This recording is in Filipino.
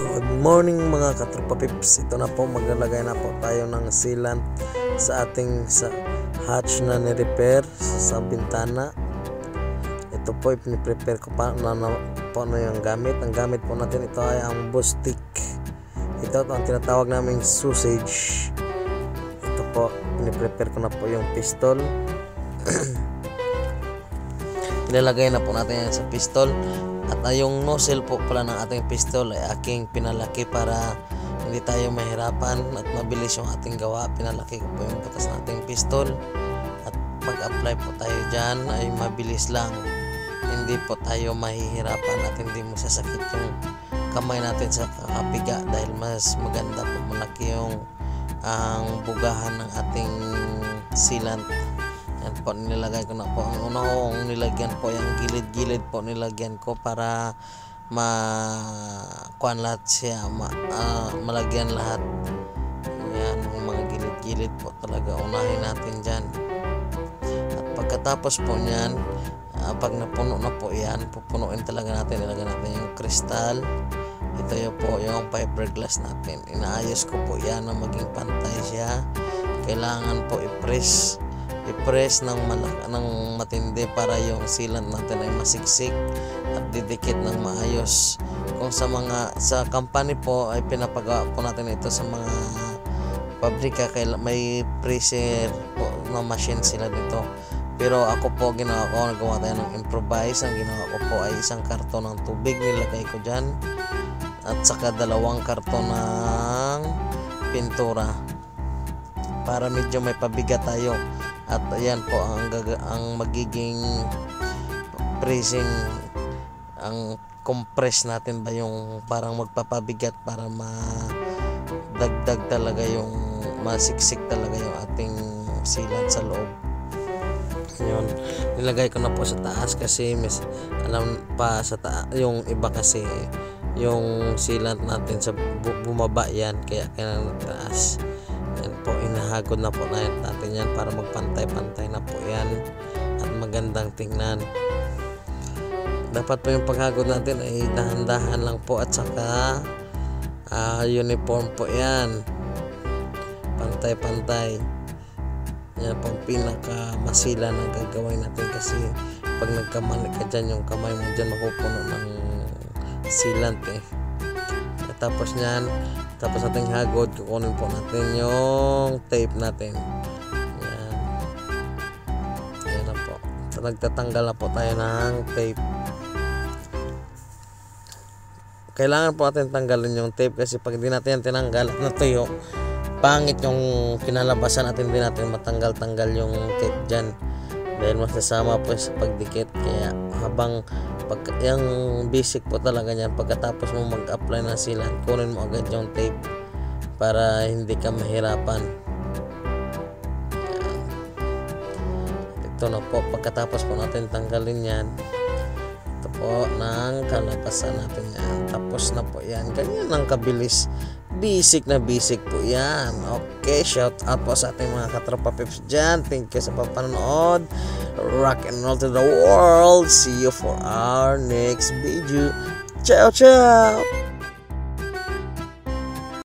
Good morning mga katropa pips. Ito na po, maglalagay na po tayo ng sealant sa ating hatch na ni-repair sa bintana. Ito po, ipiniprepare ko pa na po na yung gamit. Ang gamit po natin ito ay ang Bostik. Ito ang tinatawag naming sausage. Ito po, piniprepare ko na po yung pistol. Ilalagay na po natin yan sa pistol. At yung nozzle po pala ng ating pistol ay aking pinalaki para hindi tayo mahirapan at mabilis yung ating gawa. Pinalaki ko po yung butas ng ating pistol. At pag-apply po tayo dyan ay mabilis lang. Hindi po tayo mahihirapan at hindi mo sasakit yung kamay natin sa kakapiga dahil mas maganda po malaki yung ang bugahan ng ating sealant. Yan po, nilagay ko na po. Ang una kong nilagyan po yung gilid-gilid po nilagyan ko para kuan lahat siya, malagyan lahat. Yan, yung mga gilid-gilid po talaga unahin natin dyan. At pagkatapos po nyan, pag napuno na po yan, pupunuin talaga natin. Nilagyan natin yung kristal. Ito yung po yung fiberglass natin. Inaayos ko po yan na maging pantay siya. Kailangan po i-press ng matindi para yung sealant natin ay masiksik at didikit ng maayos. Kung sa company po ay pinapagawa po natin ito sa mga pabrika, may presser po na machine sila dito. Pero ako po nagawa tayo ng improvise. Ang ginawa ko po ay isang karton ng tubig nilagay ko dyan at saka 2 karton ng pintura para medyo may pabigat tayo. At ayan po ang magiging pressing, ang compress natin ba yung parang magpapabigat para madagdag talaga yung masiksik talaga yung ating sealant sa loob. Yun, nilagay ko na po sa taas kasi alam pa sa yung iba kasi yung sealant natin sa bumaba yan, kaya kailangan taas. Yan po, inahagod na po natin yan para magpantay-pantay na po yan at magandang tingnan. Dapat po yung paghagod natin ay dahan-dahan lang po at saka uniform po yan, pantay-pantay. Yan po ang pinaka-masila na gagawin natin kasi pag nagkamali ka dyan, yung kamay mo dyan mapupuno ng sealant At tapos nyan, tapos ating hagod, kukunin po natin yung tape natin. Yan. Yan na po. So, nagtatanggal na po tayo ng tape. Kailangan po natin tanggalin yung tape kasi pag hindi natin yan tinanggal at natuyo, pangit yung kinalabasan at hindi natin matanggal-tanggal yung tape dyan dahil masasama po sa pagdikit. Kaya habang yung basic po talaga yan, pagkatapos mo mag-apply ng sealant, kunin mo agad yung tape para hindi ka mahirapan. Yan. Ito na po, pagkatapos po natin tanggalin yan, ito po ng kalabasan natin yan, tapos na po yan. Ganyan ang kabilis, basic na basic po yan. Okay, shout out po sa ating mga katropa pips dyan. Thank you sa papanood. Rock and roll to the world. See you for our next video. Ciao ciao.